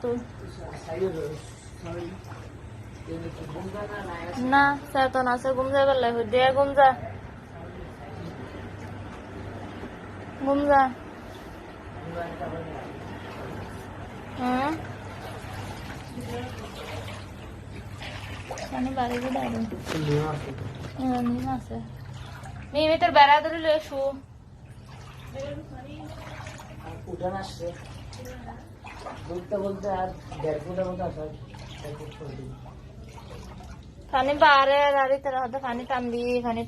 তুই না চেতন আছে ঘুম যাবে দিয়ে ঘুম যা ঘুম যা বাড়ি নিম আছে মিমি তোর বেড়া ধরে লয়ে শু উঠান আসছে বলতে বলতে আর 1.5 ফুটের মতো আসার পানি বারে গাড়ি তোর হাতে পানি টান দি পানি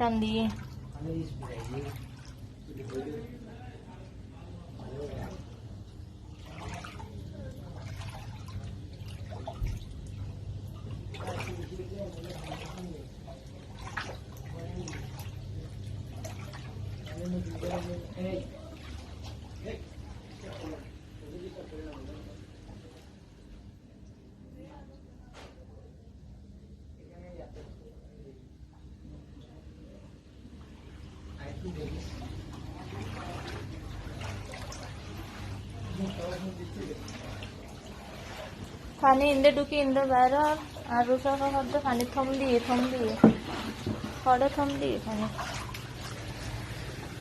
ইন্দে ঢুকি ইন্দে বাইরে আর রুসা পানি থম দিয়ে পানি